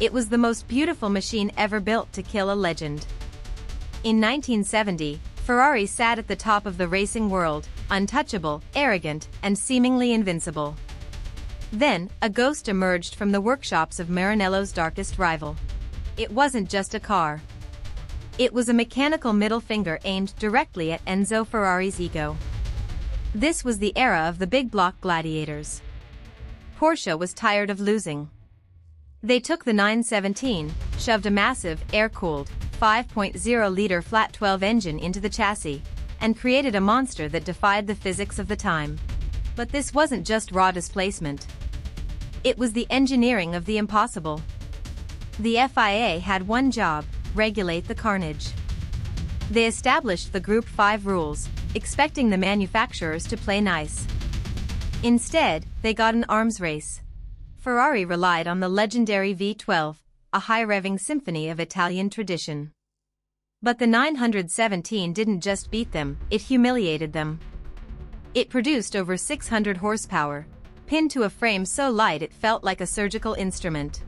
It was the most beautiful machine ever built to kill a legend. In 1970, Ferrari sat at the top of the racing world, untouchable, arrogant, and seemingly invincible. Then, a ghost emerged from the workshops of Maranello's darkest rival. It wasn't just a car. It was a mechanical middle finger aimed directly at Enzo Ferrari's ego. This was the era of the big block gladiators. Porsche was tired of losing. They took the 917, shoved a massive, air-cooled, 5.0-liter flat 12 engine into the chassis, and created a monster that defied the physics of the time. But this wasn't just raw displacement. It was the engineering of the impossible. The FIA had one job: regulate the carnage. They established the Group 5 rules, expecting the manufacturers to play nice. Instead, they got an arms race. Ferrari relied on the legendary V12, a high-revving symphony of Italian tradition. But the 917 didn't just beat them, it humiliated them. It produced over 600 horsepower, pinned to a frame so light it felt like a surgical instrument.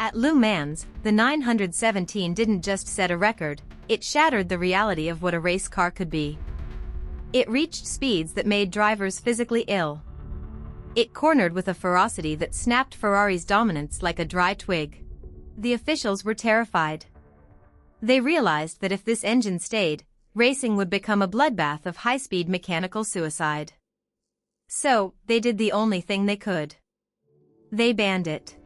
At Le Mans, the 917 didn't just set a record, it shattered the reality of what a race car could be. It reached speeds that made drivers physically ill. It cornered with a ferocity that snapped Ferrari's dominance like a dry twig. The officials were terrified. They realized that if this engine stayed, racing would become a bloodbath of high-speed mechanical suicide. So, they did the only thing they could. They banned it.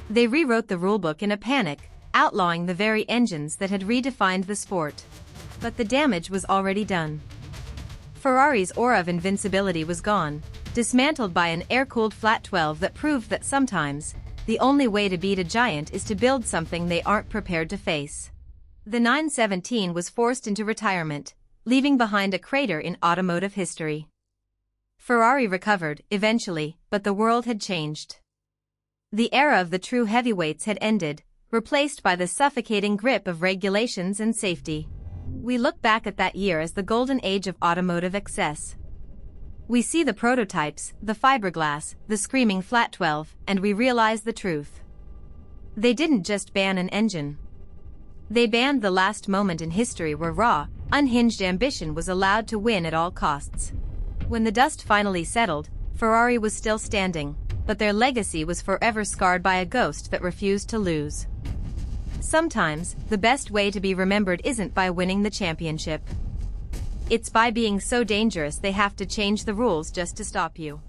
They rewrote the rulebook in a panic, outlawing the very engines that had redefined the sport. But the damage was already done. Ferrari's aura of invincibility was gone, dismantled by an air-cooled flat 12 that proved that sometimes, the only way to beat a giant is to build something they aren't prepared to face. The 917 was forced into retirement, leaving behind a crater in automotive history. Ferrari recovered, eventually, but the world had changed. The era of the true heavyweights had ended, replaced by the suffocating grip of regulations and safety. We look back at that year as the golden age of automotive excess. We see the prototypes, the fiberglass, the screaming flat 12, and we realize the truth. They didn't just ban an engine. They banned the last moment in history where raw, unhinged ambition was allowed to win at all costs. When the dust finally settled, Ferrari was still standing, but their legacy was forever scarred by a ghost that refused to lose. Sometimes, the best way to be remembered isn't by winning the championship. It's by being so dangerous they have to change the rules just to stop you.